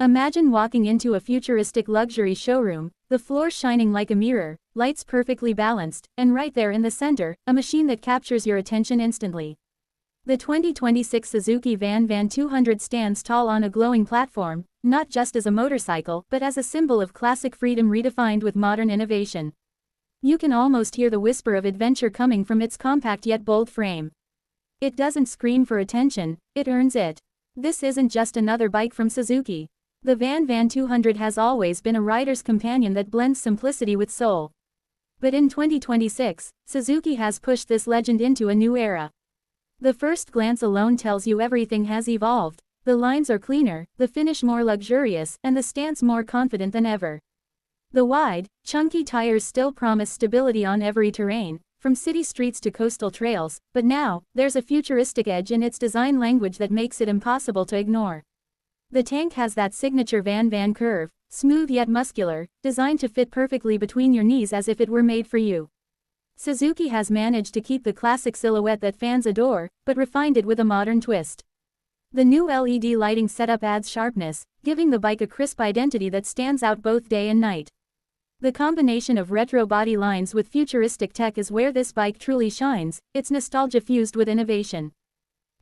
Imagine walking into a futuristic luxury showroom, the floor shining like a mirror, lights perfectly balanced, and right there in the center, a machine that captures your attention instantly. The 2026 Suzuki VanVan 200 stands tall on a glowing platform, not just as a motorcycle but as a symbol of classic freedom redefined with modern innovation. You can almost hear the whisper of adventure coming from its compact yet bold frame. It doesn't scream for attention, it earns it. This isn't just another bike from Suzuki. The VanVan 200 has always been a rider's companion that blends simplicity with soul. But in 2026, Suzuki has pushed this legend into a new era. The first glance alone tells you everything has evolved. The lines are cleaner, the finish more luxurious, and the stance more confident than ever. The wide, chunky tires still promise stability on every terrain, from city streets to coastal trails, but now, there's a futuristic edge in its design language that makes it impossible to ignore. The tank has that signature VanVan curve, smooth yet muscular, designed to fit perfectly between your knees as if it were made for you. Suzuki has managed to keep the classic silhouette that fans adore, but refined it with a modern twist. The new LED lighting setup adds sharpness, giving the bike a crisp identity that stands out both day and night. The combination of retro body lines with futuristic tech is where this bike truly shines, its nostalgia fused with innovation.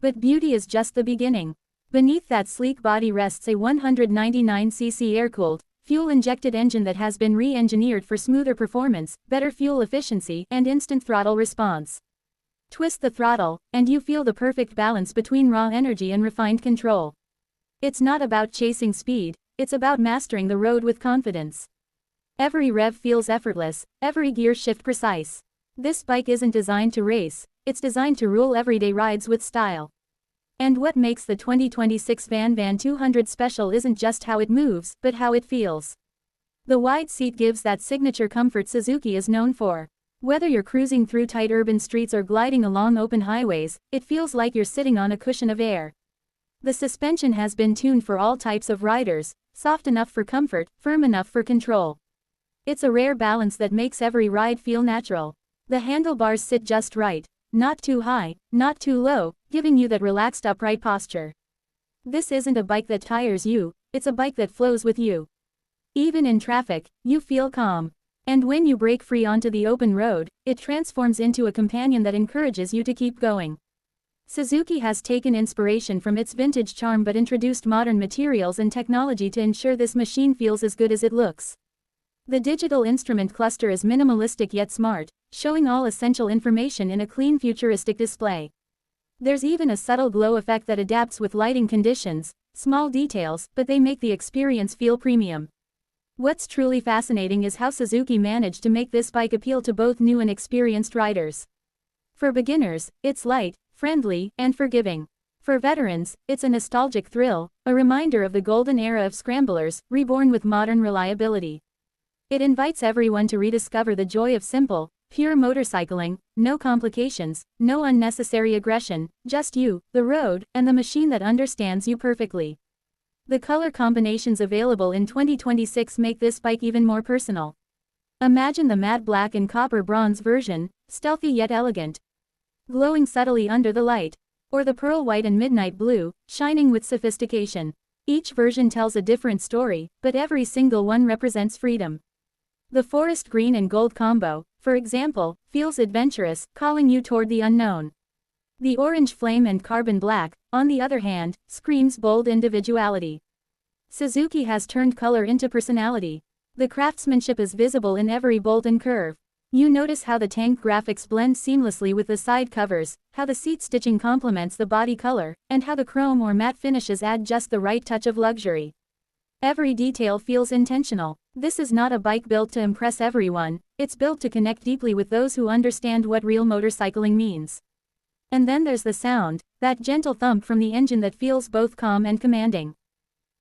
But beauty is just the beginning. Beneath that sleek body rests a 199cc air-cooled, fuel-injected engine that has been re-engineered for smoother performance, better fuel efficiency, and instant throttle response. Twist the throttle, and you feel the perfect balance between raw energy and refined control. It's not about chasing speed, it's about mastering the road with confidence. Every rev feels effortless, every gear shift precise. This bike isn't designed to race, it's designed to rule everyday rides with style. And what makes the 2026 VanVan 200 special isn't just how it moves, but how it feels. The wide seat gives that signature comfort Suzuki is known for. Whether you're cruising through tight urban streets or gliding along open highways, it feels like you're sitting on a cushion of air. The suspension has been tuned for all types of riders, soft enough for comfort, firm enough for control. It's a rare balance that makes every ride feel natural. The handlebars sit just right. Not too high, not too low, giving you that relaxed upright posture. This isn't a bike that tires you, it's a bike that flows with you. Even in traffic, you feel calm. And when you break free onto the open road, it transforms into a companion that encourages you to keep going. Suzuki has taken inspiration from its vintage charm but introduced modern materials and technology to ensure this machine feels as good as it looks. The digital instrument cluster is minimalistic yet smart, showing all essential information in a clean futuristic display. There's even a subtle glow effect that adapts with lighting conditions, small details, but they make the experience feel premium. What's truly fascinating is how Suzuki managed to make this bike appeal to both new and experienced riders. For beginners, it's light, friendly, and forgiving. For veterans, it's a nostalgic thrill, a reminder of the golden era of scramblers, reborn with modern reliability. It invites everyone to rediscover the joy of simple, pure motorcycling, no complications, no unnecessary aggression, just you, the road, and the machine that understands you perfectly. The color combinations available in 2026 make this bike even more personal. Imagine the matte black and copper bronze version, stealthy yet elegant, glowing subtly under the light, or the pearl white and midnight blue, shining with sophistication. Each version tells a different story, but every single one represents freedom. The forest green and gold combo, for example, feels adventurous, calling you toward the unknown. The orange flame and carbon black, on the other hand, screams bold individuality. Suzuki has turned color into personality. The craftsmanship is visible in every bolt and curve. You notice how the tank graphics blend seamlessly with the side covers, how the seat stitching complements the body color, and how the chrome or matte finishes add just the right touch of luxury. Every detail feels intentional. This is not a bike built to impress everyone, it's built to connect deeply with those who understand what real motorcycling means. And then there's the sound, that gentle thump from the engine that feels both calm and commanding.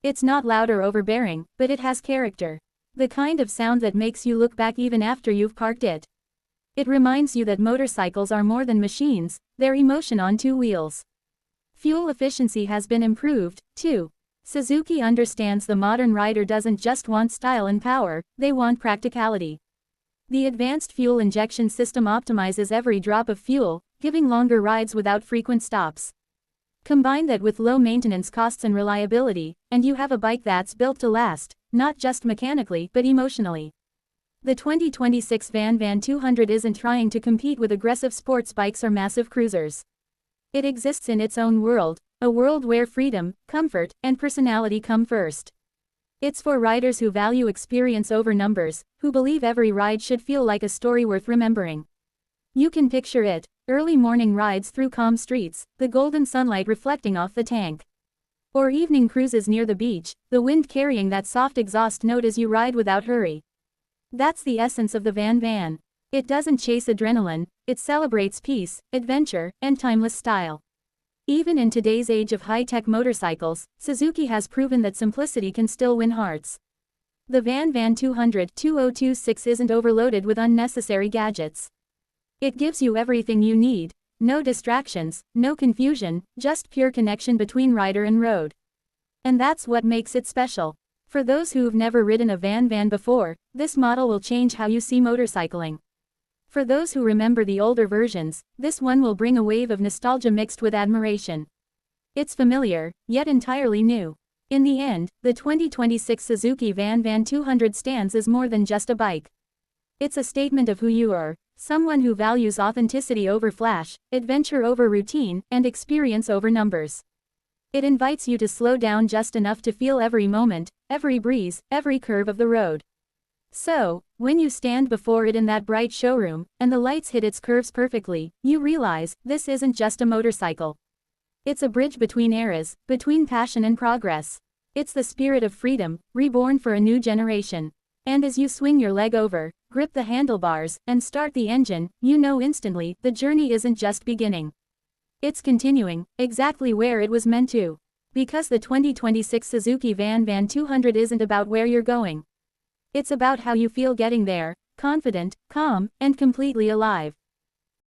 It's not loud or overbearing, but it has character. The kind of sound that makes you look back even after you've parked it. It reminds you that motorcycles are more than machines, they're emotion on two wheels. Fuel efficiency has been improved, too. Suzuki understands the modern rider doesn't just want style and power, they want practicality. The advanced fuel injection system optimizes every drop of fuel, giving longer rides without frequent stops. Combine that with low maintenance costs and reliability, and you have a bike that's built to last, not just mechanically but emotionally. The 2026 VanVan 200 isn't trying to compete with aggressive sports bikes or massive cruisers. It exists in its own world, a world where freedom, comfort, and personality come first. It's for riders who value experience over numbers, who believe every ride should feel like a story worth remembering. You can picture it, early morning rides through calm streets, the golden sunlight reflecting off the tank. Or evening cruises near the beach, the wind carrying that soft exhaust note as you ride without hurry. That's the essence of the VanVan. It doesn't chase adrenaline, it celebrates peace, adventure, and timeless style. Even in today's age of high-tech motorcycles, Suzuki has proven that simplicity can still win hearts. The VanVan 200-2026 isn't overloaded with unnecessary gadgets. It gives you everything you need, no distractions, no confusion, just pure connection between rider and road. And that's what makes it special. For those who've never ridden a VanVan before, this model will change how you see motorcycling. For those who remember the older versions, this one will bring a wave of nostalgia mixed with admiration. It's familiar, yet entirely new. In the end, the 2026 Suzuki VanVan 200 stands as more than just a bike. It's a statement of who you are, someone who values authenticity over flash, adventure over routine, and experience over numbers. It invites you to slow down just enough to feel every moment, every breeze, every curve of the road. So, when you stand before it in that bright showroom, and the lights hit its curves perfectly, you realize, this isn't just a motorcycle. It's a bridge between eras, between passion and progress. It's the spirit of freedom, reborn for a new generation. And as you swing your leg over, grip the handlebars, and start the engine, you know instantly, the journey isn't just beginning. It's continuing, exactly where it was meant to. Because the 2026 Suzuki VanVan 200 isn't about where you're going. It's about how you feel getting there, confident, calm, and completely alive.